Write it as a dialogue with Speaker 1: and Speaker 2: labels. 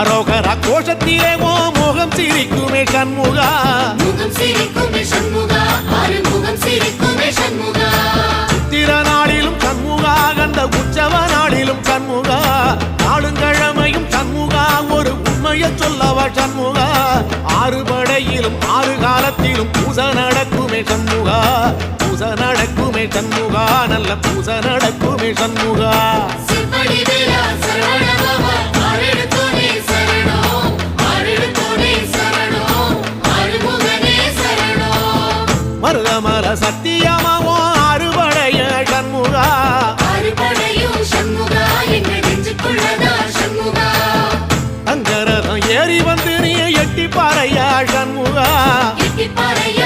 Speaker 1: அரோகரா கோஷத்திலே ஓ முகம் சிரிக்குமே சண்முகா
Speaker 2: முகம் சிரிக்குமே சண்முகா ஆறுமுகம் சிரிக்குமே சண்முகா
Speaker 1: சித்திர நாளிலும் சண்முகா கந்த உற்சவ நாளிலும் சண்முகா நாளுங்கிழமையும் சண்முகா ஒரு உண்மையை சொல்லவா சண்முகா ஆறு படையிலும் ஆறு காலத்திலும் பூச நடக்குமே சண்முகா பூச நடக்குமே சண்முகா நல்ல பூச நடக்குமே சண்முகா
Speaker 2: சிற்படி வேலா சரவணபவா ஆறெடுத்தோனே சரணம் ஆறெடுத்தோனே சரணம் ஆறுமுகனே சரணம்
Speaker 1: மருதமல சத்தியமாவோ அறுபடைய சண்முகா
Speaker 2: அறுபடையும் சண்முகா எங்க நெஞ்சுக்குள்ளதா சண்முகா
Speaker 1: தங்கரதம் ஏறி வந்து நீ எட்டி பாறையா சண்முகா
Speaker 2: எட்டி பாறையா